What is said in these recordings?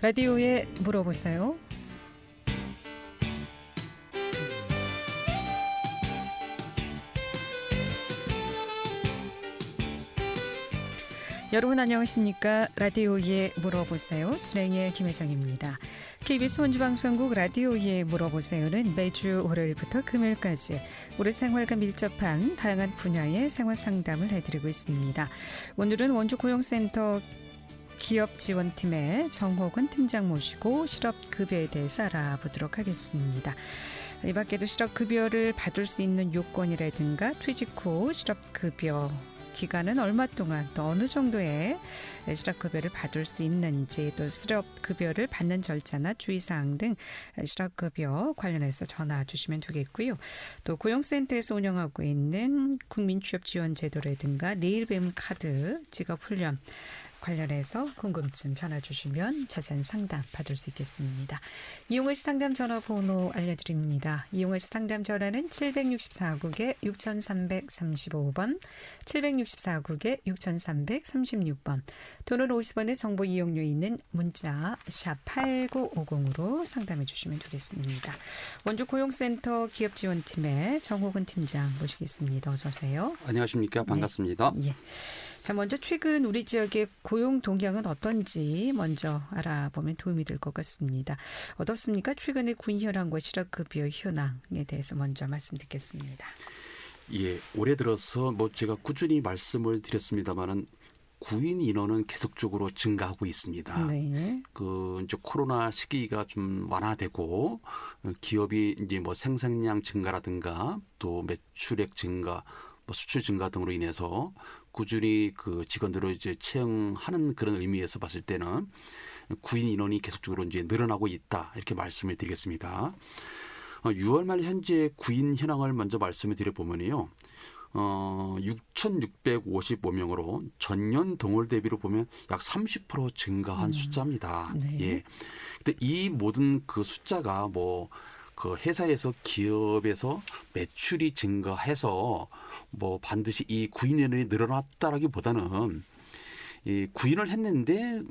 라디오에 물어보세요. 여러분 안녕하십니까? 라디오에 물어보세요. 진행의 김혜정입니다. KBS 원주방송국 라디오에 물어보세요는 매주 월요일부터 금요일까지 우리 생활과 밀접한 다양한 분야의 생활 상담을 해드리고 있습니다. 오늘은 원주고용센터 기업지원팀의 정호근 팀장 모시고 실업급여에 대해서 알아보도록 하겠습니다. 이 밖에도 실업급여를 받을 수 있는 요건이라든가 퇴직 후 실업급여 기간은 얼마 동안 또 어느 정도의 실업급여를 받을 수 있는지 또 실업급여를 받는 절차나 주의사항 등 실업급여 관련해서 전화 주시면 되겠고요. 또 고용센터에서 운영하고 있는 국민취업지원제도라든가 내일배움 카드 직업훈련 관련해서 궁금증 전화 주시면 자세한 상담 받을 수 있겠습니다. 이용의 상담 전화번호 알려드립니다. 이용의 상담 전화는 764국에 6335번, 764국에 6336번, 돈은 50원의 정보 이용료 있는 문자 샵 8950으로 상담해 주시면 되겠습니다. 원주고용센터 기업지원팀의 정호근 팀장 모시겠습니다. 어서 오세요. 안녕하십니까. 반갑습니다. 네. 예. 자, 먼저 최근 우리 지역의 고용 동향은 어떤지 먼저 알아보면 도움이 될 것 같습니다. 어떻습니까? 최근의 군 현황과 실업급여 현황에 대해서 먼저 말씀 듣겠습니다. 예, 올해 들어서 제가 꾸준히 말씀을 드렸습니다만은 구인 인원은 계속적으로 증가하고 있습니다. 네. 이제 코로나 시기가 좀 완화되고 기업이 이제 생산량 증가라든가 또 매출액 증가, 수출 증가 등으로 인해서 꾸준히 그 직원들을 이제 채용하는 그런 의미에서 봤을 때는 구인 인원이 계속적으로 이제 늘어나고 있다 이렇게 말씀을 드리겠습니다. 6월 말 현재 구인 현황을 먼저 말씀을 드려보면요. 6,655명으로 전년 동월 대비로 보면 약 30% 증가한 숫자입니다. 네. 예. 근데 이 모든 그 숫자가 그 회사에서 기업에서 매출이 증가해서 반드시 이 구인 인원이 늘어났다라기보다는 이 구인을 했는데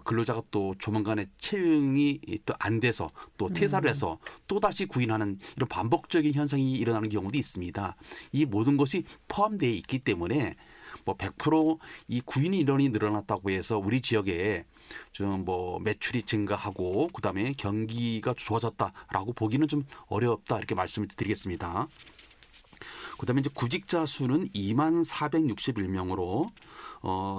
근로자가 또 조만간에 채용이 또 안 돼서 또 퇴사를 해서 또 다시 구인하는 이런 반복적인 현상이 일어나는 경우도 있습니다. 이 모든 것이 포함되어 있기 때문에 100% 이 구인 인원이 늘어났다고 해서 우리 지역에 좀 매출이 증가하고 그다음에 경기가 좋아졌다라고 보기는 좀 어렵다 이렇게 말씀을 드리겠습니다. 그다음에 이제 구직자 수는 2461명으로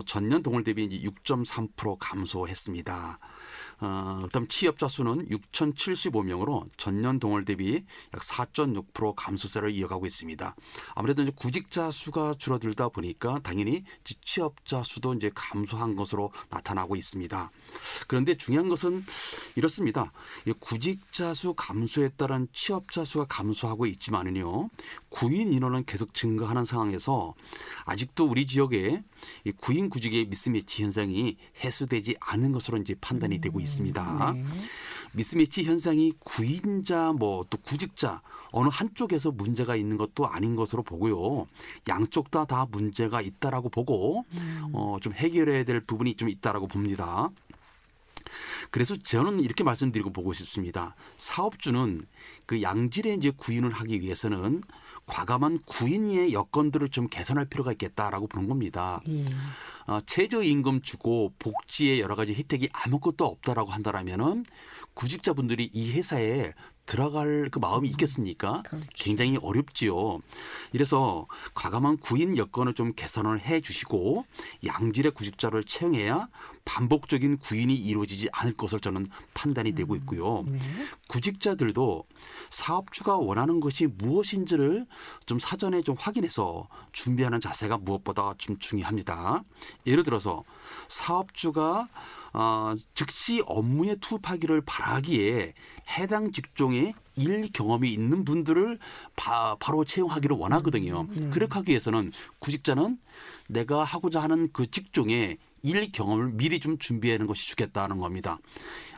전년 동월 대비 이제 6.3% 감소했습니다. 그다음 취업자 수는 6,075명으로 전년 동월 대비 약 4.6% 감소세를 이어가고 있습니다. 아무래도 이제 구직자 수가 줄어들다 보니까 당연히 취업자 수도 이제 감소한 것으로 나타나고 있습니다. 그런데 중요한 것은 이렇습니다. 구직자 수 감소에 따른 취업자 수가 감소하고 있지만은요, 구인 인원은 계속 증가하는 상황에서 아직도 우리 지역에 이 구인 구직의 미스매치 현상이 해소되지 않은 것으로 이제 판단이 되고 있습니다. 네. 미스매치 현상이 구인자 또 구직자 어느 한쪽에서 문제가 있는 것도 아닌 것으로 보고요. 양쪽 다 문제가 있다라고 보고 좀 해결해야 될 부분이 좀 있다라고 봅니다. 그래서 저는 이렇게 말씀드리고 보고 싶습니다. 사업주는 그 양질의 이제 구인을 하기 위해서는 과감한 구인의 여건들을 좀 개선할 필요가 있겠다라고 보는 겁니다. 최저임금 주고 복지의 여러 가지 혜택이 아무것도 없다라고 한다라면은 구직자분들이 이 회사에 들어갈 그 마음이 있겠습니까? 그렇죠. 굉장히 어렵지요. 이래서 과감한 구인 여건을 좀 개선을 해 주시고 양질의 구직자를 채용해야 반복적인 구인이 이루어지지 않을 것을 저는 판단이 되고 있고요. 네. 구직자들도 사업주가 원하는 것이 무엇인지를 좀 사전에 좀 확인해서 준비하는 자세가 무엇보다 좀 중요합니다. 예를 들어서 사업주가 즉시 업무에 투입하기를 바라기에 해당 직종에 일 경험이 있는 분들을 바로 채용하기를 원하거든요. 그렇게 하기 위해서는 구직자는 내가 하고자 하는 그 직종에 일 경험을 미리 좀 준비하는 것이 좋겠다는 겁니다.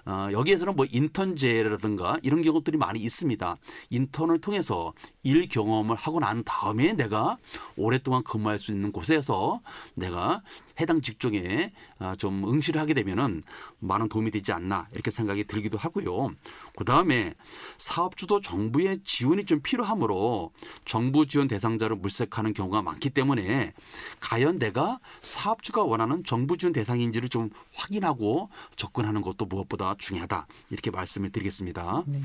여기에서는 뭐 인턴제라든가 이런 경우들이 많이 있습니다. 인턴을 통해서 일 경험을 하고 난 다음에 내가 오랫동안 근무할 수 있는 곳에서 내가 해당 직종에 좀 응시를 하게 되면은 많은 도움이 되지 않나 이렇게 생각이 들기도 하고요. 그다음에 사업주도 정부의 지원이 좀 필요하므로 정부 지원 대상자를 물색하는 경우가 많기 때문에 과연 내가 사업주가 원하는 정부 지원 대상인지를 좀 확인하고 접근하는 것도 무엇보다 중요하다 이렇게 말씀을 드리겠습니다. 네.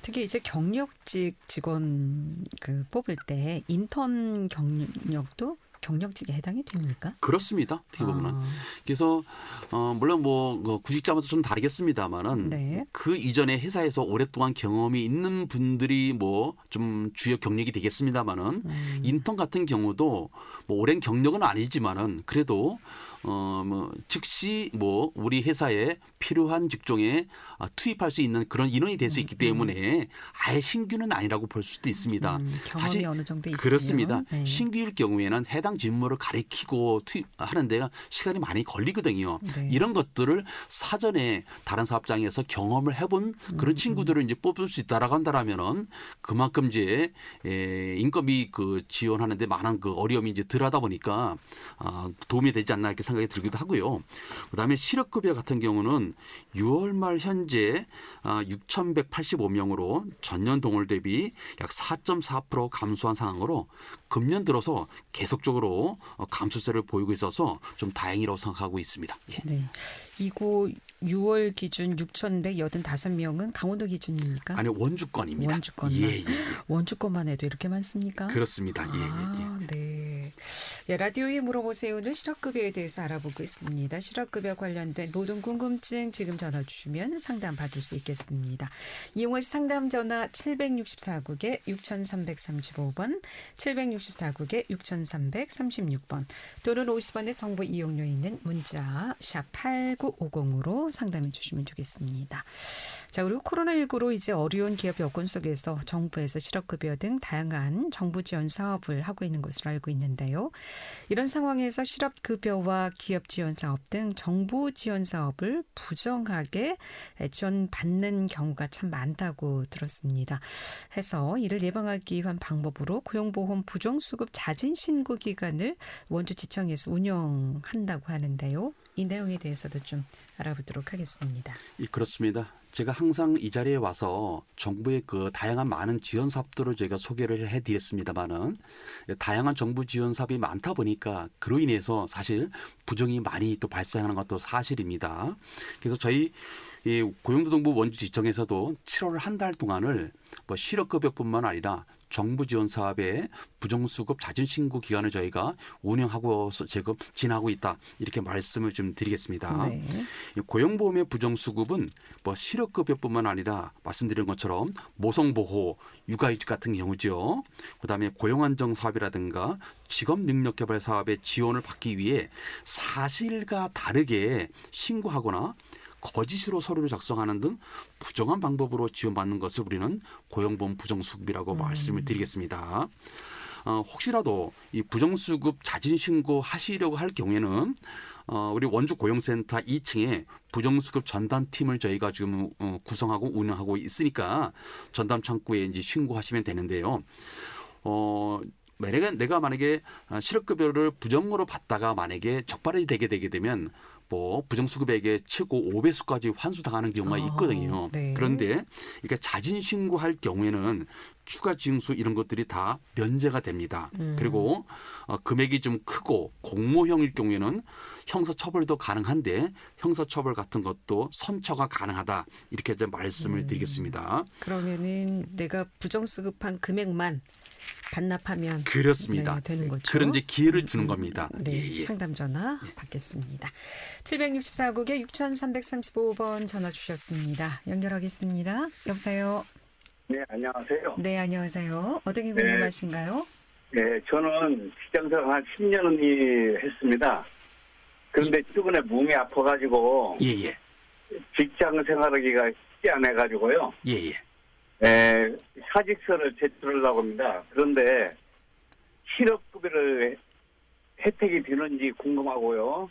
특히 이제 경력직 직원 뽑을 때 인턴 경력도 경력직에 해당이 됩니까? 그렇습니다. 어떻게 보면은. 그래서 물론 뭐 구직자마다 좀 다르겠습니다만은 네. 그 이전에 회사에서 오랫동안 경험이 있는 분들이 뭐 좀 주요 경력이 되겠습니다만은 인턴 같은 경우도 뭐 오랜 경력은 아니지만은 그래도 뭐 즉시 뭐 우리 회사에 필요한 직종에 투입할 수 있는 그런 인원이 될 수 있기 때문에 아예 신규는 아니라고 볼 수도 있습니다. 경험이 사실 어느 정도 있으면. 그렇습니다. 네. 신규일 경우에는 해당 직무를 가리키고 투입하는 데가 시간이 많이 걸리거든요. 네. 이런 것들을 사전에 다른 사업장에서 경험을 해본 그런 친구들을 이제 뽑을 수 있다라고 한다라면은 그만큼 이제 인건비 지원하는데 많은 어려움이 이제 덜하다 보니까 도움이 되지 않나 이렇게 생각이 들기도 하고요. 그다음에 실업급여 같은 경우는 6월 말 현재 6,185명으로 전년 동월 대비 약 4.4% 감소한 상황으로 금년 들어서 계속적으로 감소세를 보이고 있어서 좀 다행이라고 생각하고 있습니다. 예. 네. 이거 6월 기준 6,185명은 강원도 기준입니까? 아니 원주권입니다. 원주권만. 예. 원주권만 해도 이렇게 많습니까? 그렇습니다. 예. 네. 예, 라디오에 물어보세요는 실업급여에 대해서 알아보고 있습니다. 실업급여 관련된 모든 궁금증 지금 전화 주시면 상담 받을 수 있겠습니다. 이용할 상담 전화 764국에 6335번, 764국에 6336번 또는 50원의 정보 이용료 있는 문자 샵 8950으로 상담해 주시면 되겠습니다. 자, 그리고 코로나19로 이제 어려운 기업 여건 속에서 정부에서 실업급여 등 다양한 정부 지원 사업을 하고 있는 것으로 알고 있는데요. 이런 상황에서 실업급여와 기업 지원 사업 등 정부 지원 사업을 부정하게 지원받는 경우가 참 많다고 들었습니다. 해서 이를 예방하기 위한 방법으로 고용보험 부정수급 자진신고 기간을 원주지청에서 운영한다고 하는데요. 이 내용에 대해서도 좀 알아보도록 하겠습니다. 예, 그렇습니다. 제가 항상 이 자리에 와서 정부의 다양한 많은 지원 사업들을 저희가 소개를 해드렸습니다만은 다양한 정부 지원 사업이 많다 보니까 그로 인해서 사실 부정이 많이 또 발생하는 것도 사실입니다. 그래서 저희 고용노동부 원주지청에서도 7월 한 달 동안을 뭐 실업급여뿐만 아니라 정부 지원 사업의 부정수급 자진신고 기간을 저희가 운영하고 지금 진행하고 있다 이렇게 말씀을 좀 드리겠습니다. 네. 고용보험의 부정수급은 뭐 실업급여뿐만 아니라 말씀드린 것처럼 모성보호, 육아휴직 같은 경우죠. 그다음에 고용안정 사업이라든가 직업능력개발 사업의 지원을 받기 위해 사실과 다르게 신고하거나 거짓으로 서류를 작성하는 등 부정한 방법으로 지원받는 것을 우리는 고용보험 부정수급이라고 말씀을 드리겠습니다. 혹시라도 이 부정수급 자진신고 하시려고 할 경우에는 우리 원주고용센터 2층에 부정수급 전담팀을 저희가 지금 구성하고 운영하고 있으니까 전담 창구에 이제 신고하시면 되는데요. 내가 만약에 실업급여를 부정으로 받다가 만약에 적발이 되게 되면 뭐 부정수급액의 최고 5배수까지 환수당하는 경우가 있거든요. 네. 그런데 그러니까 자진 신고할 경우에는 추가 징수 이런 것들이 다 면제가 됩니다. 그리고 금액이 좀 크고 공모형일 경우에는 형사처벌도 가능한데 형사처벌 같은 것도 선처가 가능하다 이렇게 이제 말씀을 드리겠습니다. 그러면은 내가 부정수급한 금액만 반납하면 그렇습니다. 네, 되는 거죠. 그런 이제 기회를 주는 겁니다. 네, 예. 상담 전화 받겠습니다. 764국에 6335번 전화 주셨습니다. 연결하겠습니다. 여보세요. 네, 안녕하세요. 네, 안녕하세요. 어떻게 궁금하신가요? 네, 저는 직장생활 한 10년이 했습니다. 그런데 최근에 몸이 아파가지고 예. 직장 생활하기가 쉽지 않아가지고요. 예. 사직서를 제출하려고 합니다. 그런데 실업급여를 혜택이 되는지 궁금하고요.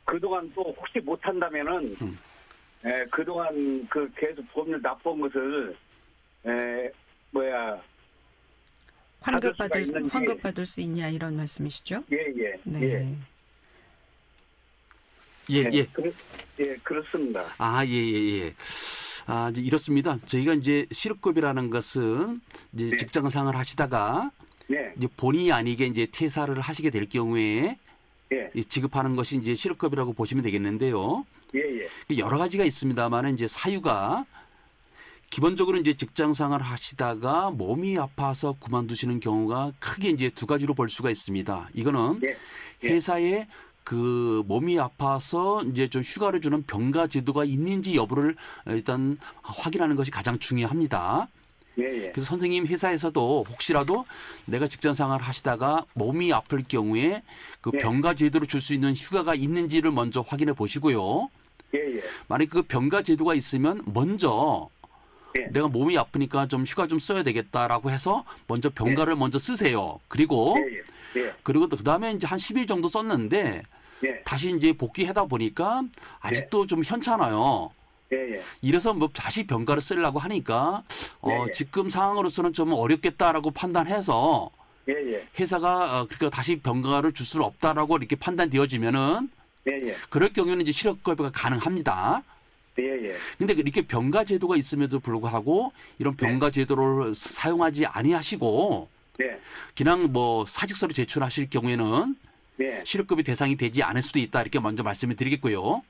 그동안 또 혹시 못한다면은 그동안 그 계속 보험료 납부한 것을 환급받을 수 있냐 이런 말씀이시죠? 예. 네. 그렇습니다. 예. 이제 이렇습니다. 저희가 이제 실업급여라는 것은 이제 네. 직장 생활을 하시다가 네. 이제 본의 아니게 이제 퇴사를 하시게 될 경우에 예. 이 지급하는 것이 이제 실업급여라고 보시면 되겠는데요. 예. 여러 가지가 있습니다만 이제 사유가 기본적으로 이제 직장 생활을 하시다가 몸이 아파서 그만두시는 경우가 크게 이제 두 가지로 볼 수가 있습니다. 이거는 예. 회사에 그 몸이 아파서 이제 좀 휴가를 주는 병가 제도가 있는지 여부를 일단 확인하는 것이 가장 중요합니다. 예. 그래서 선생님 회사에서도 혹시라도 내가 직장 생활을 하시다가 몸이 아플 경우에 그 예. 병가 제도로 줄 수 있는 휴가가 있는지를 먼저 확인해 보시고요. 예. 만약 그 병가 제도가 있으면 먼저 예. 내가 몸이 아프니까 좀 휴가 좀 써야 되겠다라고 해서 먼저 병가를 먼저 쓰세요. 그리고 예. 그리고 그다음에 이제 한 10일 정도 썼는데 예. 다시 이제 복귀하다 보니까 아직도 좀 현찮아요. 예. 이래서 뭐 다시 병가를 쓰려고 하니까 예. 지금 상황으로서는 좀 어렵겠다라고 판단해서 예. 회사가 그러니까 다시 병가를 줄 수는 없다라고 이렇게 판단되어지면은 예. 그럴 경우에는 이제 실업급여가 가능합니다. 예. 근데 이렇게 병가 제도가 있음에도 불구하고 이런 병가 제도를 사용하지 아니하시고 네. 그냥 뭐 사직서를 제출하실 경우에는 네. 실업급여 대상이 되지 않을 수도 있다 이렇게 먼저 말씀을 드리겠고요.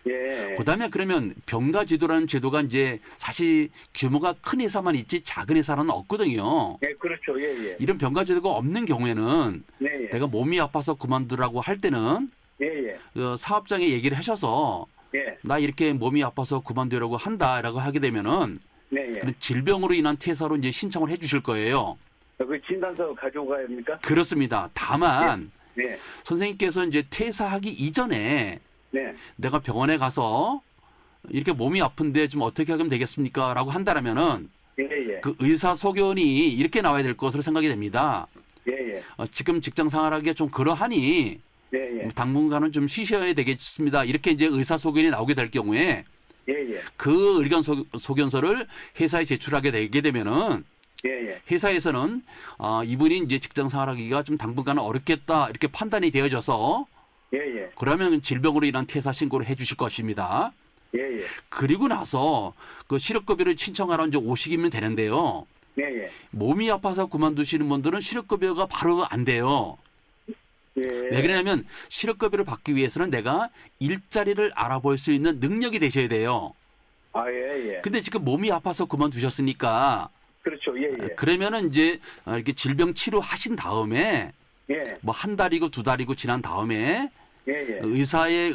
예. 그다음에 그러면 병가 제도라는 제도가 이제 사실 규모가 큰 회사만 있지 작은 회사는 없거든요. 네, 그렇죠. 예. 이런 병가 제도가 없는 경우에는 네. 내가 몸이 아파서 그만두라고 할 때는 예. 사업장에 얘기를 하셔서 예. 나 이렇게 몸이 아파서 그만두려고 한다라고 하게 되면은 네. 그런 질병으로 인한 퇴사로 이제 신청을 해 주실 거예요. 그 진단서 가지고 가야 합니까? 그렇습니다. 다만 네. 선생님께서 이제 퇴사하기 이전에 네. 내가 병원에 가서 이렇게 몸이 아픈데 좀 어떻게 하면 되겠습니까? 라고 한다면은 예. 그 의사 소견이 이렇게 나와야 될 것으로 생각이 됩니다. 예. 지금 직장 생활하기가 좀 그러하니 예. 당분간은 좀 쉬셔야 되겠습니다. 이렇게 이제 의사 소견이 나오게 될 경우에 예. 그 의견 소견서를 회사에 제출하게 되게 되면은 예. 회사에서는 이분이 이제 직장 생활하기가 좀 당분간은 어렵겠다 이렇게 판단이 되어져서 예. 그러면 질병으로 인한 퇴사 신고를 해 주실 것입니다. 예. 그리고 나서 그 실업급여를 신청하러 이제 오시기면 되는데요. 예. 몸이 아파서 그만두시는 분들은 실업급여가 바로 안 돼요. 예. 왜 그러냐면 실업급여를 받기 위해서는 내가 일자리를 알아볼 수 있는 능력이 되셔야 돼요. 예. 근데 지금 몸이 아파서 그만두셨으니까 그렇죠. 예. 그러면은 이제 이렇게 질병 치료하신 다음에 예. 뭐 한 달이고 두 달이고 지난 다음에 예. 의사의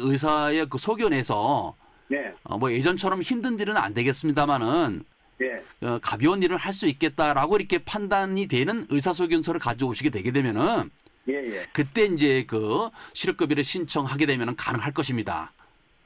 그 소견에서 네. 뭐 예전처럼 힘든 일은 안 되겠습니다만은 예. 가벼운 일을 할 수 있겠다라고 이렇게 판단이 되는 의사소견서를 가져오시게 되게 되면은 예. 그때 이제 그 실업급여를 신청하게 되면은 가능할 것입니다.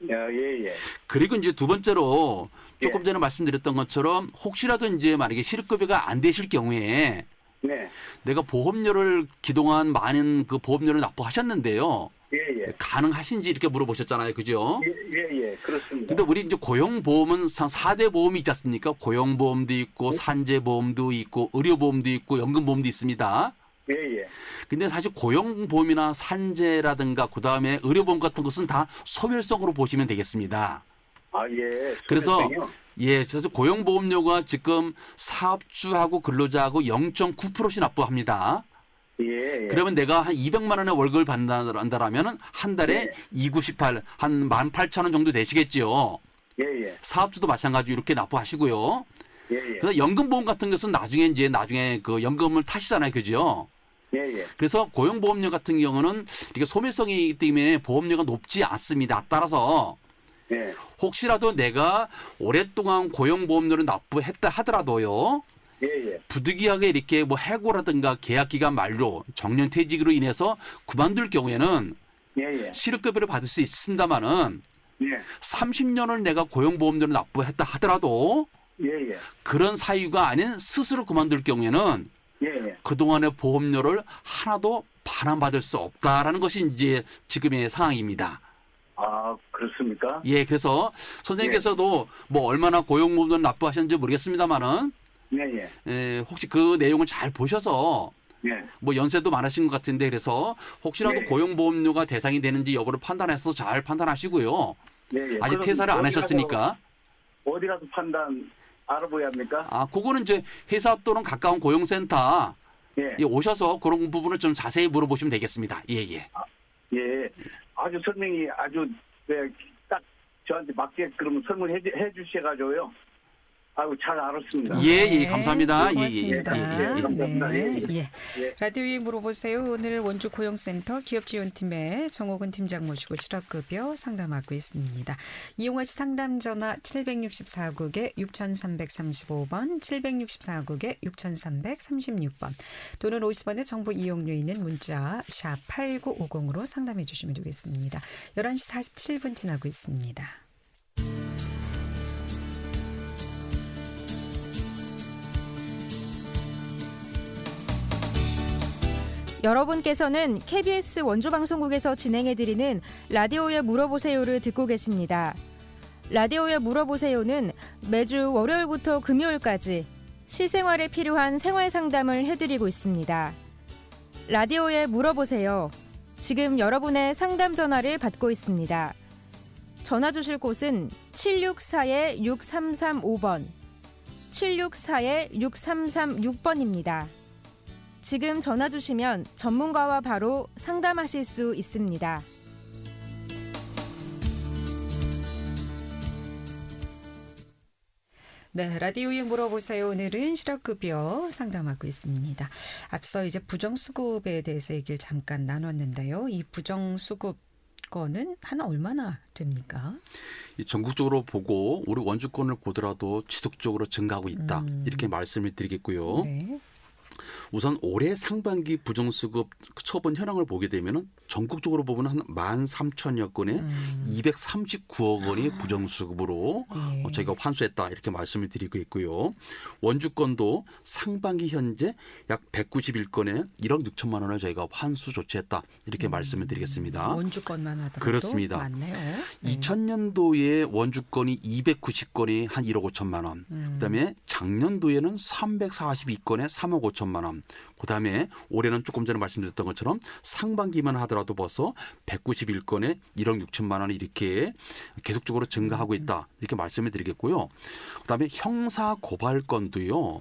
예. 그리고 이제 두 번째로 조금 예. 전에 말씀드렸던 것처럼 혹시라도 이제 만약에 실업급여가 안 되실 경우에 네. 내가 보험료를 그동안 많은 그 보험료를 납부하셨는데요. 예. 가능하신지 이렇게 물어보셨잖아요. 그죠? 예. 그렇습니다. 근데 우리 이제 고용보험은 4대 보험이 있지 않습니까? 고용보험도 있고 산재보험도 있고 의료보험도 있고 연금보험도 있습니다. 예. 근데 사실 고용보험이나 산재라든가 그다음에 의료보험 같은 것은 다 소멸성으로 보시면 되겠습니다. 예. 그래서 소멸성이요? 그래서 고용보험료가 지금 사업주하고 근로자하고 0.9%씩 납부합니다. 예. 그러면 내가 한 200만 원의 월급을 받는다라면 한 달에 네. 298, 한 18,000원 정도 되시겠죠. 예. 사업주도 마찬가지로 이렇게 납부하시고요. 예. 그래서 연금보험 같은 것은 나중에 그 연금을 타시잖아요. 그죠? 예. 그래서 고용보험료 같은 경우는 이게 소멸성이기 때문에 보험료가 높지 않습니다. 따라서 예. 혹시라도 내가 오랫동안 고용보험료를 납부했다 하더라도요. 예. 부득이하게 이렇게 뭐 해고라든가 계약기간 만료, 정년퇴직으로 인해서 그만둘 경우에는 예. 실업급여를 받을 수 있습니다만은 예. 30년을 내가 고용보험료를 납부했다 하더라도 예. 그런 사유가 아닌 스스로 그만둘 경우에는 예. 그동안의 보험료를 하나도 반환받을 수 없다라는 것이 이제 지금의 상황입니다. 아, 그렇습니까? 예, 그래서 선생님께서도 뭐 얼마나 고용보험료 납부하셨는지 모르겠습니다만은 예, 예. 혹시 그 내용을 잘 보셔서 예. 뭐 연세도 많으신 것 같은데 그래서 혹시라도 예. 고용보험료가 대상이 되는지 여부를 판단해서 잘 판단하시고요. 예, 예. 아직 그럼 퇴사를 안 어디 하셨으니까. 어디 가서 판단 알아봐야 합니까? 아, 그거는 이제 회사 또는 가까운 고용센터 예. 예, 오셔서 그런 부분을 좀 자세히 물어보시면 되겠습니다. 예, 예. 예. 아주 설명이 아주 딱 저한테 맞게 그러면 설명해 주셔가지고요. 아유, 잘 알았습니다. 예, 네, 감사합니다. 고맙습니다. 감사합니다. 예, 네, 예. 예. 라디오에 물어보세요. 오늘 원주 고용센터 기업지원팀의 정옥은 팀장 모시고 실업급여 상담하고 있습니다. 이용하시 상담 전화 764국에 6335번, 764국에 6336번 또는 50원의 정보 이용료 있는 문자 샵 8950으로 상담해 주시면 되겠습니다. 11시 47분 지나고 있습니다. 여러분께서는 KBS 원주방송국에서 진행해드리는 라디오에 물어보세요를 듣고 계십니다. 라디오에 물어보세요는 매주 월요일부터 금요일까지 실생활에 필요한 생활 상담을 해드리고 있습니다. 라디오에 물어보세요. 지금 여러분의 상담 전화를 받고 있습니다. 전화 주실 곳은 764-6335번, 764-6336번입니다. 지금 전화 주시면 전문가와 바로 상담하실 수 있습니다. 네, 라디오에 물어보세요. 오늘은 실업급여 상담하고 있습니다. 앞서 이제 부정수급에 대해서 얘기를 잠깐 나눴는데요. 이 부정수급 건은 한 얼마나 됩니까? 전국적으로 보고 우리 원주권을 보더라도 지속적으로 증가하고 있다. 이렇게 말씀을 드리겠고요. 네. 우선 올해 상반기 부정수급 처분 현황을 보게 되면 전국적으로 보면 한 13,000여 건에 239억 원이 부정수급으로 네. 저희가 환수했다 이렇게 말씀을 드리고 있고요. 원주권도 상반기 현재 약 191건에 1억 6천만 원을 저희가 환수 조치했다 이렇게 말씀을 드리겠습니다. 원주권만 하더라도 그렇습니다. 많네요. 네. 2000년도에 원주권이 290건이 한 1억 5천만 원. 그다음에 작년도에는 342건에 3억 5천만 원. 그다음에 올해는 조금 전에 말씀드렸던 것처럼 상반기만 하더라도 벌써 191건에 1억 6천만 원이 이렇게 계속적으로 증가하고 있다. 이렇게 말씀을 드리겠고요. 그다음에 형사 고발 건도요.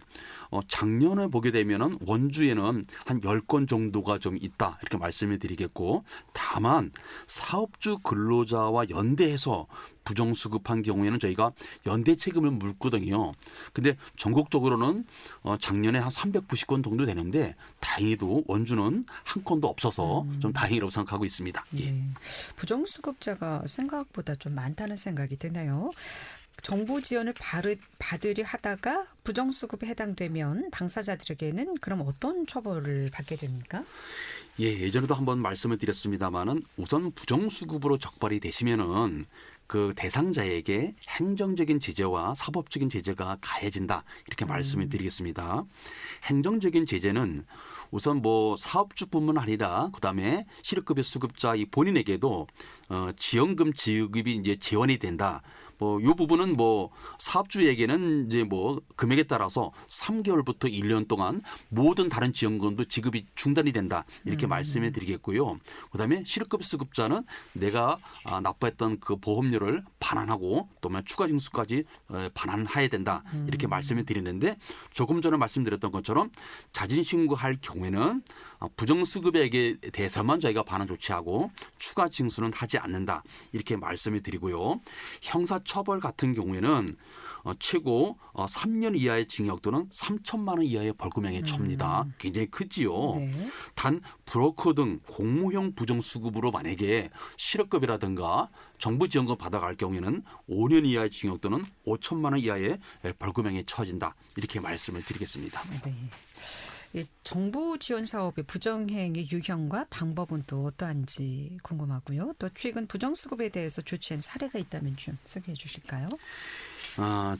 작년에 보게 되면은 원주에는 한 10건 정도가 좀 있다. 이렇게 말씀을 드리겠고 다만 사업주 근로자와 연대해서 부정수급한 경우에는 저희가 연대 책임을 물거든요. 근데 전국적으로는 작년에 한 390건 정도 되는데 다행히도 원주는 한 건도 없어서 좀 다행이라고 생각하고 있습니다. 예. 네. 부정수급자가 생각보다 좀 많다는 생각이 드네요. 정부 지원을 받으려 하다가 부정수급에 해당되면 당사자들에게는 그럼 어떤 처벌을 받게 됩니까? 예, 예전에도 한번 말씀을 드렸습니다마는 우선 부정수급으로 적발이 되시면은 그 대상자에게 행정적인 제재와 사법적인 제재가 가해진다 이렇게 말씀을 드리겠습니다. 행정적인 제재는 우선 뭐 사업주뿐만 아니라 그다음에 실업급여 수급자 이 본인에게도 지원금 지급이 이제 지원이 된다. 이 부분은 사업주에게는 이제 금액에 따라서 3개월부터 1년 동안 모든 다른 지원금도 지급이 중단이 된다 이렇게 말씀을 드리겠고요. 그다음에 실업급여 수급자는 내가 납부했던 그 보험료를 반환하고 또 추가 징수까지 반환해야 된다 이렇게 말씀을 드리는데 조금 전에 말씀드렸던 것처럼 자진 신고할 경우에는 부정수급액에 대해서만 저희가 반환 조치하고 추가 징수는 하지 않는다 이렇게 말씀을 드리고요. 형사처벌 같은 경우에는 최고 3년 이하의 징역 또는 3천만 원 이하의 벌금형에 처합니다. 굉장히 크지요. 네. 단 브로커 등 공무형 부정수급으로 만약에 실업급여라든가 정부 지원금 받아갈 경우에는 5년 이하의 징역 또는 5천만 원 이하의 벌금형에 처해진다. 이렇게 말씀을 드리겠습니다. 네. 이 정부 지원 사업의 부정행위 유형과 방법은 또 어떠한지 궁금하고요. 또 최근 부정수급에 대해서 조치한 사례가 있다면 좀 소개해 주실까요?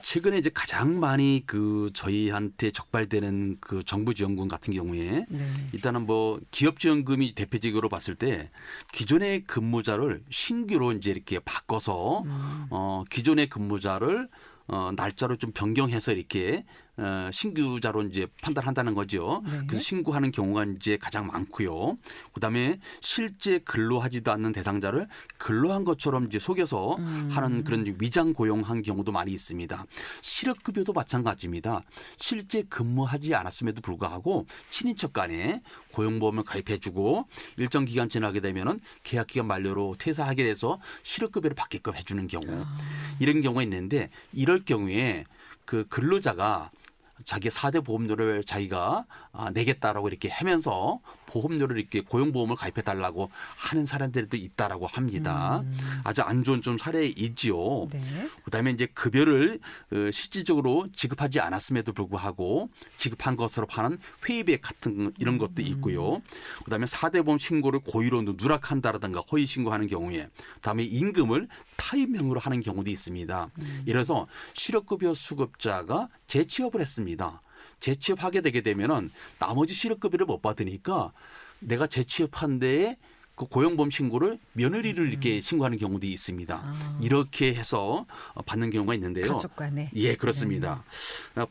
최근에 이제 가장 많이 저희한테 적발되는 그 정부 지원금 같은 경우에 일단은 뭐 기업 지원금이 대표적으로 봤을 때 기존의 근무자를 신규로 이제 이렇게 바꿔서 기존의 근무자를 날짜를 좀 변경해서 이렇게 신규자로 이제 판단한다는 거죠. 네. 그래서 신고하는 경우가 이제 가장 많고요. 그다음에 실제 근로하지도 않는 대상자를 근로한 것처럼 이제 속여서 하는 그런 위장 고용한 경우도 많이 있습니다. 실업급여도 마찬가지입니다. 실제 근무하지 않았음에도 불구하고 친인척 간에 고용보험을 가입해주고 일정 기간 지나게 되면은 계약 기간 만료로 퇴사하게 돼서 실업급여를 받게끔 해주는 경우 이런 경우가 있는데 이럴 경우에 그 근로자가 자기 4대 보험료를 자기가 내겠다라고 이렇게 하면서 보험료를 이렇게 고용보험을 가입해달라고 하는 사람들도 있다라고 합니다. 아주 안 좋은 좀 사례이지요. 네. 그다음에 이제 급여를 실질적으로 지급하지 않았음에도 불구하고 지급한 것으로 파는 회의백 같은 이런 것도 있고요. 그다음에 4대 보험 신고를 고의로 누락한다라든가 허위 신고하는 경우에 그다음에 임금을 타인명으로 하는 경우도 있습니다. 이래서 실업급여 수급자가 재취업을 했습니다. 재취업하게 되게 되면은 나머지 실업급여를 못 받으니까 내가 재취업한 데에 그 고용보험 신고를 며느리를 이렇게 신고하는 경우도 있습니다. 이렇게 해서 받는 경우가 있는데요. 가족 간에. 예, 그렇습니다.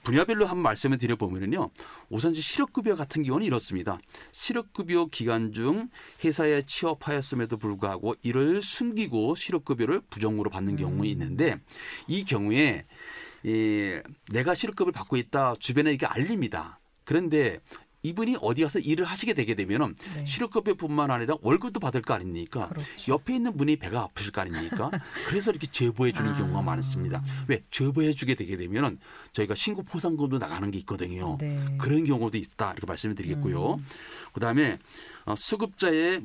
분야별로 한번 말씀을 드려보면요. 우선 실업급여 같은 경우는 이렇습니다. 실업급여 기간 중 회사에 취업하였음에도 불구하고 이를 숨기고 실업급여를 부정으로 받는 경우가 있는데 이 경우에 내가 실업급여를 받고 있다 주변에 이게 알립니다. 그런데 이분이 어디 가서 일을 하시게 되게 되면은 네. 실업급여뿐만 아니라 월급도 받을 거 아닙니까? 그렇죠. 옆에 있는 분이 배가 아프실 거 아닙니까? 그래서 이렇게 제보해 주는 경우가 많습니다. 왜? 제보해 주게 되게 되면은 저희가 신고 포상금도 나가는 게 있거든요. 네. 그런 경우도 있다 이렇게 말씀을 드리겠고요. 그다음에 수급자의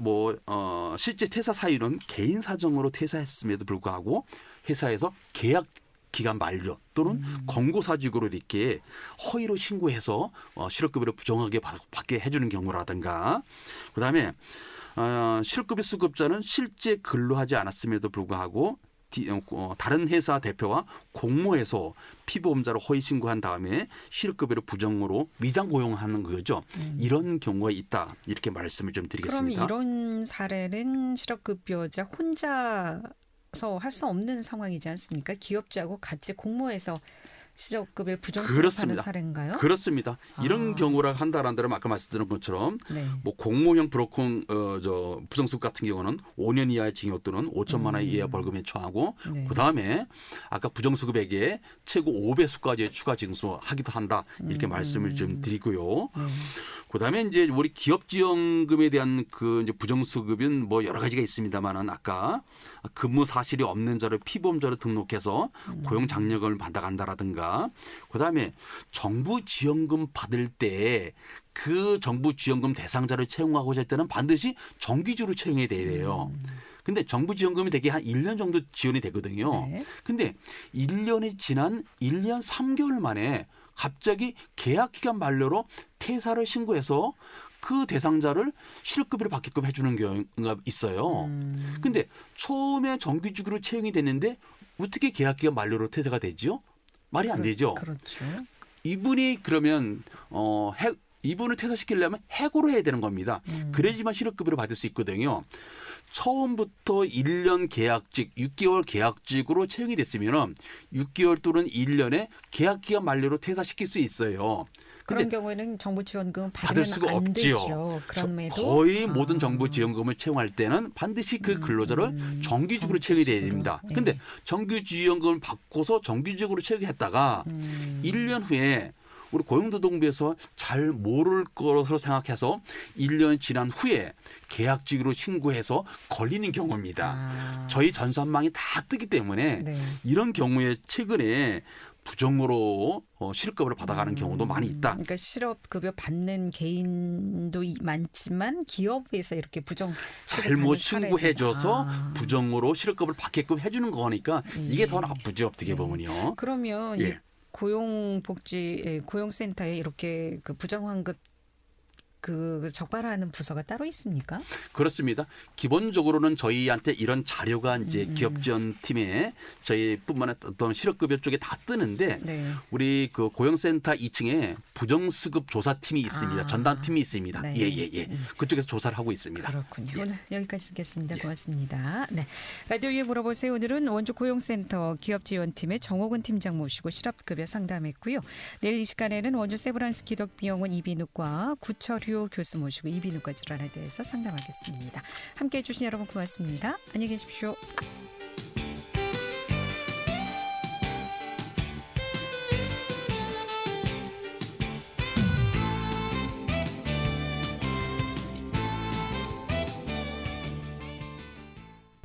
실제 퇴사 사유는 개인 사정으로 퇴사했음에도 불구하고 회사에서 계약 기간 만료 또는 권고사직으로 이렇게 허위로 신고해서 실업급여를 부정하게 받게 해주는 경우라든가 그다음에 실업급여 수급자는 실제 근로하지 않았음에도 불구하고 다른 회사 대표와 공모해서 피보험자로 허위 신고한 다음에 실업급여를 부정으로 위장 고용하는 거죠. 이런 경우가 있다 이렇게 말씀을 좀 드리겠습니다. 그럼 이런 사례는 실업급여자 혼자 할 수 없는 상황이지 않습니까? 기업자하고 같이 공모해서 실업급여를 부정수급하는 사례인가요? 그렇습니다. 이런 경우라 한다라는 아까 말씀드린 것처럼 네. 뭐 공모형 브로커 부정수급 같은 경우는 5년 이하의 징역 또는 5천만 원 이하 벌금에 처하고 네. 그다음에 아까 부정수급액에 최고 5배수까지 추가 징수하기도 한다 이렇게 말씀을 좀 드리고요. 네. 그다음에 이제 우리 기업지원금에 대한 그 이제 부정수급은 뭐 여러 가지가 있습니다만은 아까 근무 사실이 없는 자를 피보험자로 등록해서 고용 장려금을 받아간다라든가 그다음에 정부 지원금 받을 때 그 정부 지원금 대상자를 채용하고자 할 때는 반드시 정규직으로 채용해야 돼요. 근데 정부 지원금이 되게 한 1년 정도 지원이 되거든요. 네. 근데 1년이 지난 1년 3개월 만에 갑자기 계약 기간 만료로 퇴사를 신고해서 그 대상자를 실업급여를 받게끔 해주는 경우가 있어요. 근데 처음에 정규직으로 채용이 됐는데 어떻게 계약 기간 만료로 퇴사가 되죠? 말이 안 되죠. 그렇죠. 이분이 그러면 이분을 퇴사시키려면 해고를 해야 되는 겁니다. 그래야지만 실업급여를 받을 수 있거든요. 처음부터 1년 계약직, 6개월 계약직으로 채용이 됐으면 6개월 또는 1년에 계약기간 만료로 퇴사시킬 수 있어요. 그런 경우에는 정부 지원금 받을 수가 안 없지요. 되죠. 그럼에도 거의 모든 정부 지원금을 채용할 때는 반드시 그 근로자를 정규직으로 채용이 돼야 됩니다. 그런데 네. 정규 지원금을 받고서 정규직으로 채용했다가 1년 후에 우리 고용노동부에서 잘 모를 것으로 생각해서 1년 지난 후에 계약직으로 신고해서 걸리는 경우입니다. 저희 전산망이 다 뜨기 때문에 네. 이런 경우에 최근에 부정으로 실업급여를 받아가는 경우도 많이 있다. 그러니까 실업급여 받는 개인도 많지만 기업에서 이렇게 잘못 신고해줘서 부정으로 실업급여를 받게끔 해주는 거니까 이게 더 나쁘죠. 어떻게 보면요. 그러면 예. 고용센터에 이렇게 그 부정환급 그 적발하는 부서가 따로 있습니까? 그렇습니다. 기본적으로는 저희한테 이런 자료가 이제 기업 지원팀에 저희뿐만 아니라 어떤 실업급여 쪽에 다 뜨는데 네. 우리 그 고용센터 2층에 부정수급 조사팀이 있습니다. 전담팀이 있습니다. 네. 예. 그쪽에서 조사를 하고 있습니다. 그렇군요. 예. 오늘 여기까지 듣겠습니다. 고맙습니다. 네. 라디오에 물어보세요. 오늘은 원주 고용센터 기업지원팀의 정호근 팀장 모시고 실업급여 상담했고요. 내일 이 시간에는 원주 세브란스 기독병원 이비인후과 구철효 교수 모시고 이비인후과 질환에 대해서 상담하겠습니다. 함께해 주신 여러분 고맙습니다. 안녕히 계십시오.